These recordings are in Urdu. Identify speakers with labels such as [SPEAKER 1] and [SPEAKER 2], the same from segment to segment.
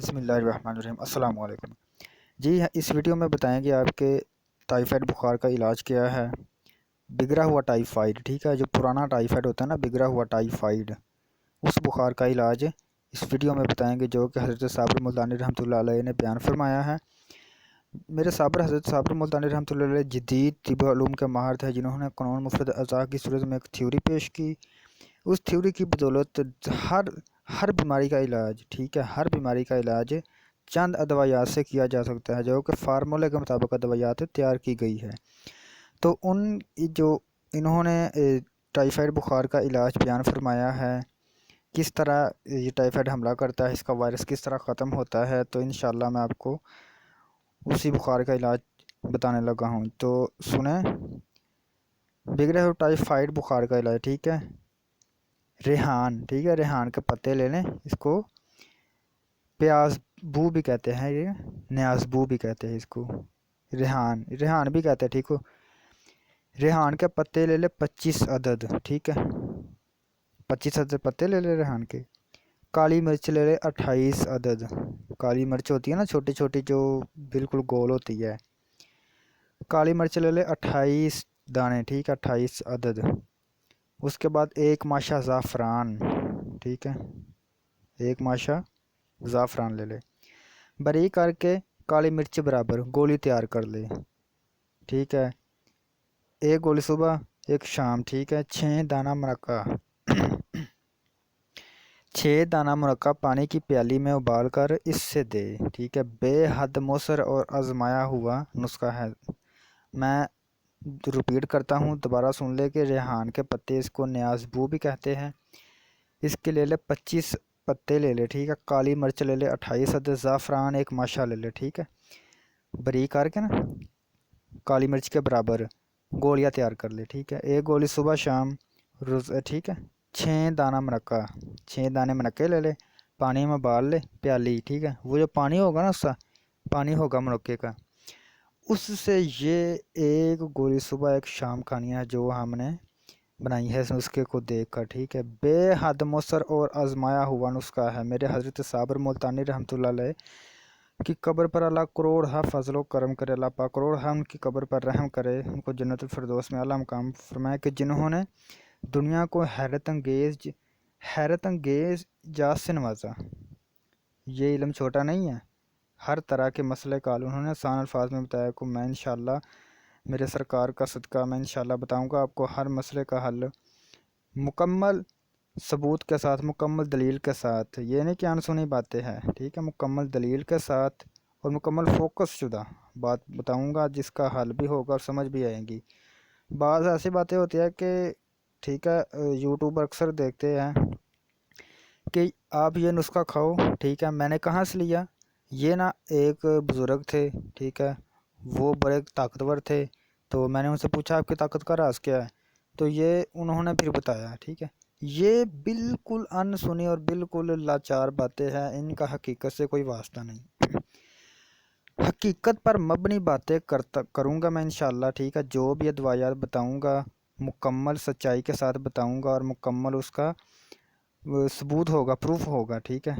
[SPEAKER 1] بسم اللہ الرحمن الرحیم۔ السلام علیکم جی، اس ویڈیو میں بتائیں گے آپ کے ٹائیفائڈ بخار کا علاج کیا ہے۔ بگڑا ہوا ٹائیفائڈ، ٹھیک ہے، جو پرانا ٹائیفائڈ ہوتا ہے نا، بگڑا ہوا ٹائیفائڈ، اس بخار کا علاج اس ویڈیو میں بتائیں گے، جو کہ حضرت صابر ملتانی رحمتلہ علیہ نے بیان فرمایا ہے۔ میرے صابر حضرت صابر ملتانی رحمتلہ علیہ جدید طب علوم کے ماہر تھے، جنہوں نے قانون مفرد اعضاء کی صورت میں ایک تھیوری پیش کی۔ اس تھیوری کی بدولت ہر بیماری کا علاج، ٹھیک ہے، ہر بیماری کا علاج چند ادویات سے کیا جا سکتا ہے، جو کہ فارمولے کے مطابق ادویات تیار کی گئی ہے۔ تو انہوں نے ٹائیفائڈ بخار کا علاج بیان فرمایا ہے، کس طرح یہ ٹائیفائڈ حملہ کرتا ہے، اس کا وائرس کس طرح ختم ہوتا ہے۔ تو انشاءاللہ میں آپ کو اسی بخار کا علاج بتانے لگا ہوں، تو سنیں۔ بگڑے ہوئے ٹائیفائڈ بخار کا علاج، ٹھیک ہے، ریحان، ٹھیک ہے، ریحان کے پتے لے لیں، اس کو پیاز بو بھی کہتے ہیں، یہ نیاز بو بھی کہتے ہیں اس کو، ریحان بھی کہتے ہیں، ٹھیک ہو۔ ریحان کے پتے لے لے 25 عدد، ٹھیک ہے، 25 عدد پتے لے لے ریحان کے۔ کالی مرچ لے لے 28 عدد، کالی مرچ ہوتی ہے نا چھوٹی چھوٹی، جو بالکل گول ہوتی ہے، کالی مرچ لے لے 28 دانے، ٹھیک ہے، 28 عدد۔ اس کے بعد ایک ماشا زعفران، ٹھیک ہے، ایک ماشا زعفران لے لے، باریک کر کے کالی مرچ برابر گولی تیار کر لے، ٹھیک ہے، ایک گولی صبح ایک شام، ٹھیک ہے۔ 6 دانہ مرکہ پانی کی پیالی میں ابال کر اس سے دے، ٹھیک ہے، بے حد مؤثر اور آزمایا ہوا نسخہ ہے۔ میں ریپیٹ کرتا ہوں، دوبارہ سن لے کہ ریحان کے پتے، اس کو نیاز بو بھی کہتے ہیں، اس کے لے لے 25 پتے لے لے، ٹھیک ہے، کالی مرچ لے لے 28 عدد، زعفران ایک ماشا لے لے، ٹھیک ہے، باریک کر کے نا کالی مرچ کے برابر گولیاں تیار کر لے، ٹھیک ہے، ایک گولی صبح شام روز، ٹھیک ہے۔ 6 دانہ منقہ، 6 دانے منقے لے لے، پانی میں ابال لے پیالی، ٹھیک ہے، وہ جو پانی ہوگا نا، اس کا پانی ہوگا منقے کا، اس سے یہ ایک گولی صبح ایک شام کھانی ہے، جو ہم نے بنائی ہے اس نسخے کو دیکھ کر، ٹھیک ہے۔ بے حد مؤثر اور آزمایا ہوا نسخہ ہے، میرے حضرت صابر ملتانی رحمتلہ علیہ کی قبر پر اللہ کروڑ فضل و کرم کرے، اللہ پاک کروڑ ان کی قبر پر رحم کرے، ان کو جنت الفردوس میں اعلیٰ مقام فرمائے، کہ جنہوں نے دنیا کو حیرت انگیز جات سے نوازا۔ یہ علم چھوٹا نہیں ہے، ہر طرح کے مسئلے کا حل انہوں نے آسان الفاظ میں بتایا، کو میں انشاءاللہ میرے سرکار کا صدقہ میں انشاءاللہ بتاؤں گا آپ کو ہر مسئلے کا حل، مکمل ثبوت کے ساتھ، مکمل دلیل کے ساتھ، یہ نہیں کہ انسنی باتیں ہیں، ٹھیک ہے، مکمل دلیل کے ساتھ اور مکمل فوکس شدہ بات بتاؤں گا، جس کا حل بھی ہوگا اور سمجھ بھی آئیں گی۔ بعض ایسی باتیں ہوتی ہیں کہ، ٹھیک ہے، یوٹیوبر اکثر دیکھتے ہیں کہ آپ یہ نسخہ کھاؤ، ٹھیک ہے، میں نے کہاں سے لیا؟ یہ نا ایک بزرگ تھے، ٹھیک ہے، وہ بڑے طاقتور تھے، تو میں نے ان سے پوچھا آپ کی طاقت کا راز کیا ہے؟ تو یہ انہوں نے پھر بتایا، ٹھیک ہے۔ یہ بالکل انسنی اور بالکل لاچار باتیں ہیں، ان کا حقیقت سے کوئی واسطہ نہیں، حقیقت پر مبنی باتیں کروں گا میں انشاءاللہ، ٹھیک ہے، جو بھی ادویات بتاؤں گا مکمل سچائی کے ساتھ بتاؤں گا، اور مکمل اس کا ثبوت ہوگا، پروف ہوگا، ٹھیک ہے۔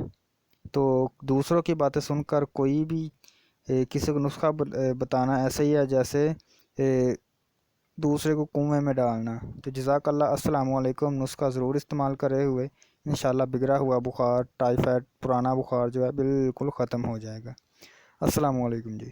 [SPEAKER 1] تو دوسروں کی باتیں سن کر کوئی بھی کسی کو نسخہ بتانا ایسے ہی ہے جیسے دوسرے کو کنویں میں ڈالنا۔ تو جزاک اللہ۔ السلام علیکم۔ نسخہ ضرور استعمال کرے ہوئے انشاءاللہ بگڑا ہوا بخار، ٹائیفائڈ، پرانا بخار جو ہے بالکل ختم ہو جائے گا۔ السلام علیکم جی۔